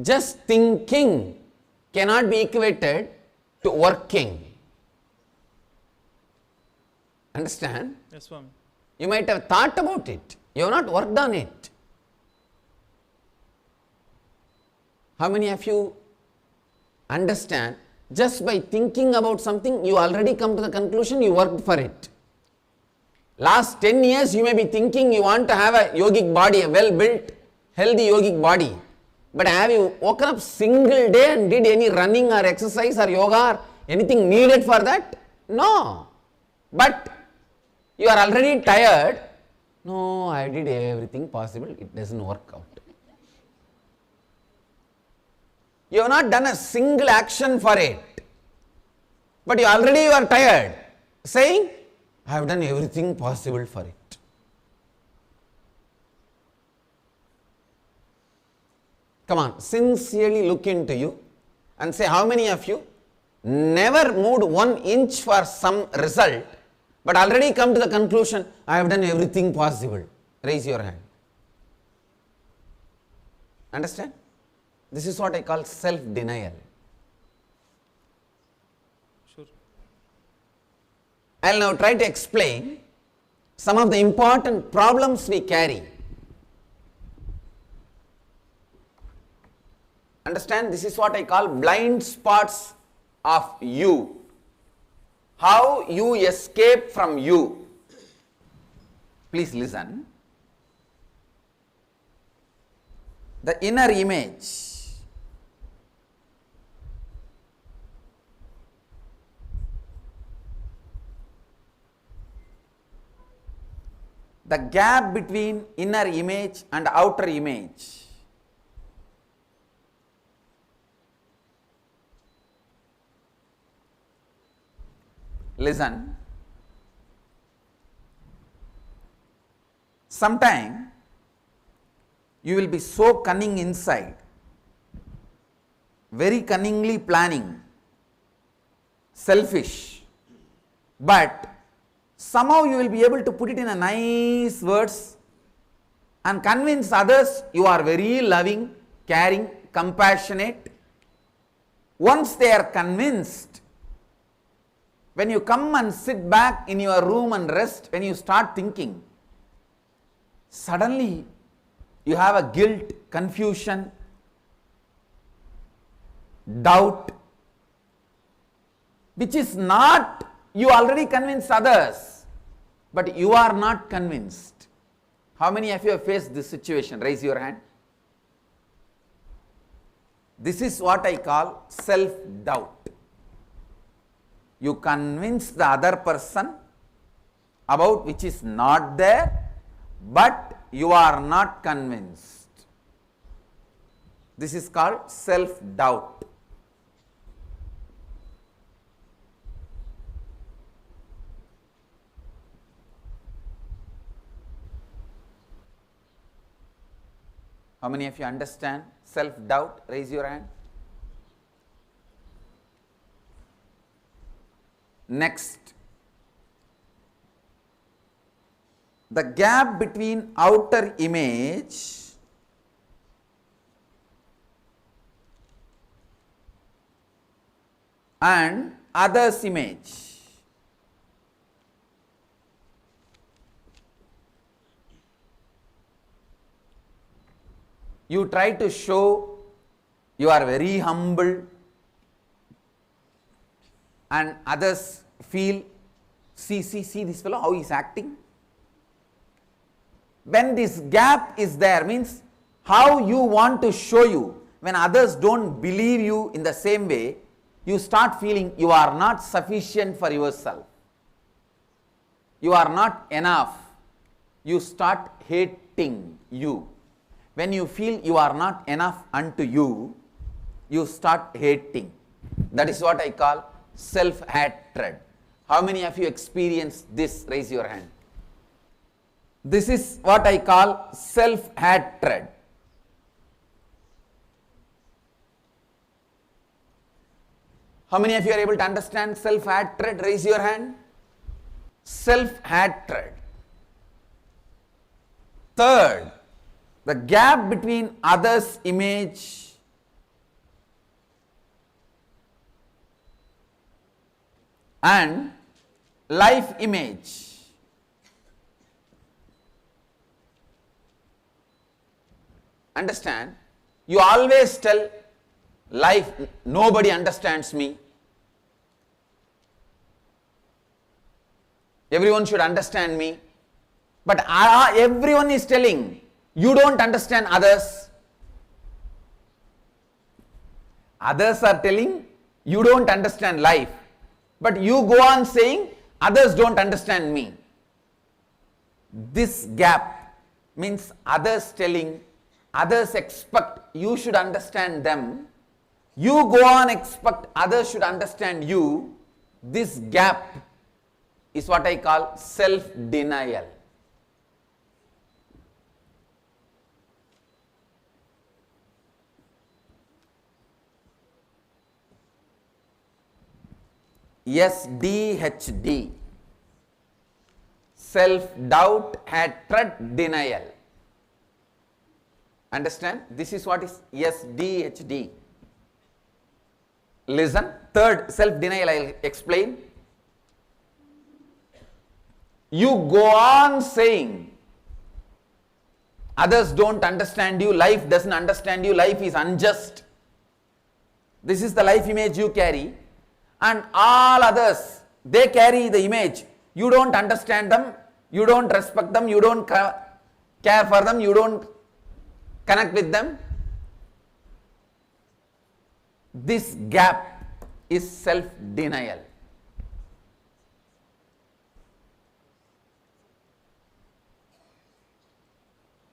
just thinking cannot be equated to working. Understand? Yes, Swami. You might have thought about it, you have not worked on it. How many of you understand, just by thinking about something, you already come to the conclusion, you worked for it. Last 10 years, you may be thinking you want to have a yogic body, a well-built, healthy yogic body. But have you woken up single day and did any running or exercise or yoga or anything needed for that? No. But you are already tired. No, I did everything possible, it doesn't work out. You have not done a single action for it, but you are tired, saying, I have done everything possible for it. Come on, sincerely look into you and say, how many of you never moved 1 inch for some result, but already come to the conclusion, I have done everything possible? Raise your hand. Understand? This is what I call self-denial. Sure. I will now try to explain some of the important problems we carry. Understand, this is what I call blind spots of you. How you escape from you. Please listen. The inner image. The gap between inner image and outer image. Listen. Sometime you will be so cunning inside, very cunningly planning, selfish, but somehow you will be able to put it in a nice words and convince others you are very loving, caring, compassionate. Once they are convinced, when you come and sit back in your room and rest, when you start thinking, suddenly you have a guilt, confusion, doubt, which is not, you already convinced others, but you are not convinced. How many of you have faced this situation? Raise your hand. This is what I call self-doubt. You convince the other person about which is not there, but you are not convinced. This is called self-doubt. How many of you understand self-doubt? Raise your hand. Next, the gap between outer image and others' image. You try to show you are very humble, and others feel, see this fellow, how he is acting. When this gap is there, means how you want to show you, when others don't believe you in the same way, you start feeling you are not sufficient for yourself. You are not enough. You start hating you. When you feel you are not enough unto you, you start hating. That is what I call self-hatred. How many of you experience this? Raise your hand. This is what I call self-hatred. How many of you are able to understand self-hatred? Raise your hand. Self-hatred. Third, the gap between others' image and life image. Understand? You always tell life, nobody understands me. Everyone should understand me. But everyone is telling, you don't understand others. Others are telling, you don't understand life. But you go on saying, others don't understand me. This gap means others telling, others expect you should understand them. You go on expect others should understand you. This gap is what I call self-denial. SDHD. Self-doubt, hatred, denial. Understand? This is what is SDHD. Listen. Third, self-denial, I will explain. You go on saying, others don't understand you, life doesn't understand you, life is unjust. This is the life image you carry. And all others, they carry the image. You don't understand them, you don't respect them, you don't care for them, you don't connect with them. This gap is self-denial.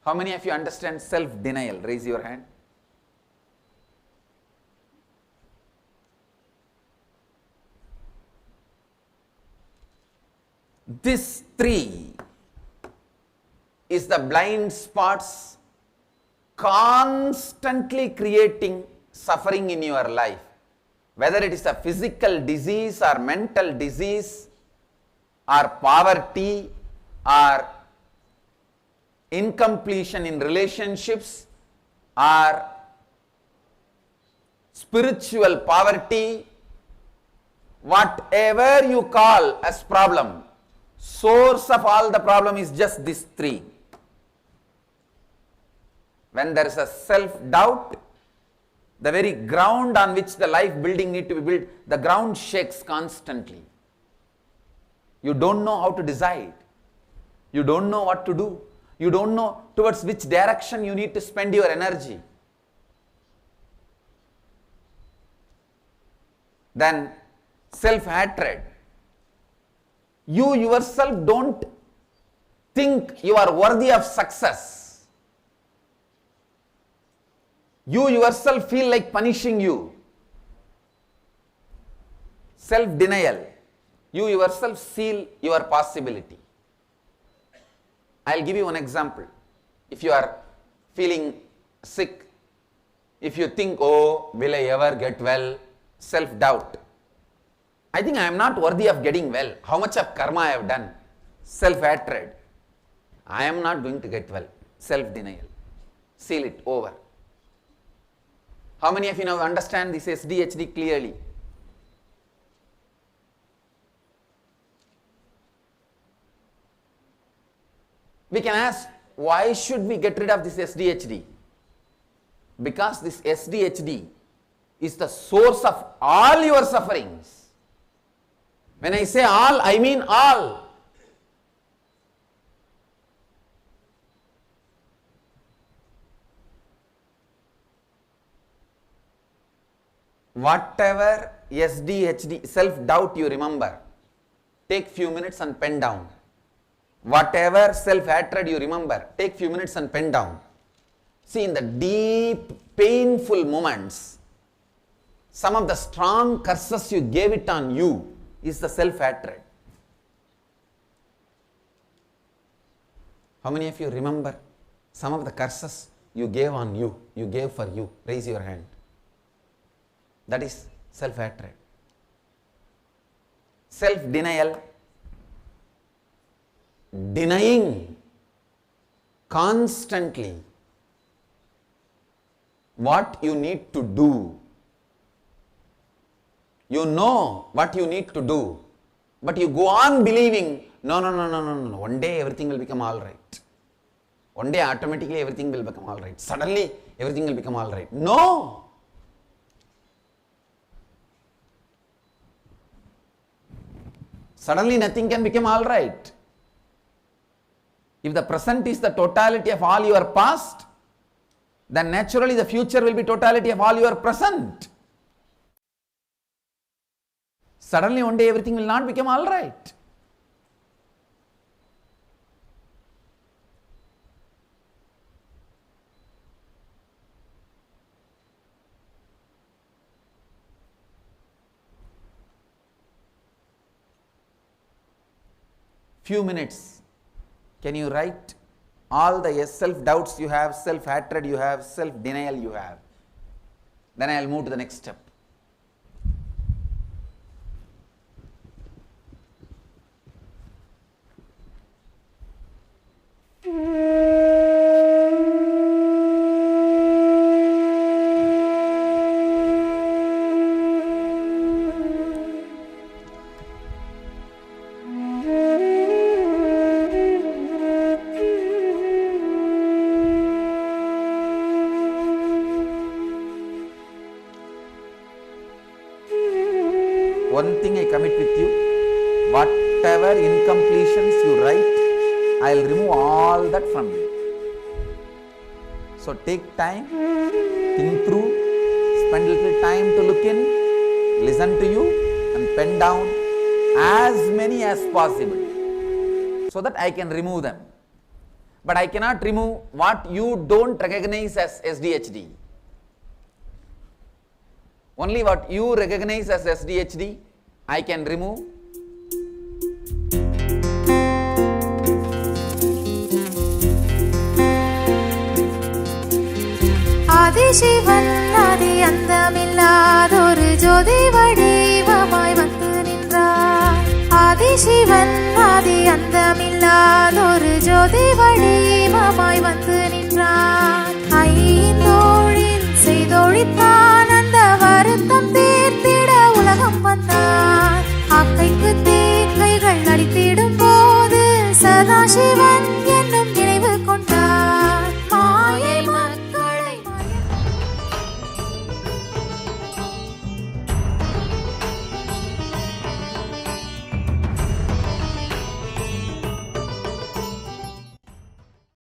How many of you understand self-denial? Raise your hand. This three is the blind spots constantly creating suffering in your life. Whether it is a physical disease or mental disease or poverty or incompletion in relationships or spiritual poverty, whatever you call as problem, source of all the problem is just these three. When there is a self-doubt, the very ground on which the life building need to be built, the ground shakes constantly. You don't know how to decide. You don't know what to do. You don't know towards which direction you need to spend your energy. Then self-hatred. You yourself don't think you are worthy of success. You yourself feel like punishing you. Self-denial. You yourself seal your possibility. I'll give you one example. If you are feeling sick, if you think, oh, will I ever get well? Self-doubt. I think I am not worthy of getting well. How much of karma I have done? Self-hatred. I am not going to get well. Self-denial. Seal it over. How many of you now understand this SDHD clearly? We can ask, why should we get rid of this SDHD? Because this SDHD is the source of all your sufferings. When I say all, I mean all. Whatever SDHD, self-doubt you remember, take few minutes and pen down. Whatever self-hatred you remember, take few minutes and pen down. See, in the deep, painful moments, some of the strong curses you gave it on you is the self-hatred. How many of you remember some of the curses you gave on you, you gave for you? Raise your hand. That is self-hatred. Self-denial. Denying constantly what you need to do. You know what you need to do, But you go on believing, no. One day everything will become all right. One day automatically everything will become all right. Suddenly everything will become all right. No. Suddenly nothing can become all right. If the present is the totality of all your past, then naturally the future will be totality of all your present. Suddenly one day everything will not become all right. Few minutes, can you write all the self-doubts you have, self-hatred you have, self-denial you have? Then I will move to the next step. One thing I commit with you, whatever incompletions you write, I will remove all that from you. So take time, think through, spend little time to look in, listen to you, and pen down as many as possible so that I can remove them. But I cannot remove what you don't recognize as SDHD. Only what you recognize as SDHD, I can remove. Adhisivan ஆதி அந்தமில்லாதொரு ஜோதி வடிவமாய் வந்து நின்றார். ஆதிசிவன் ஆதி அந்தமில்லாதொரு ஜோதி வடிவமாய் வந்து நின்றார். ஐந்தோள்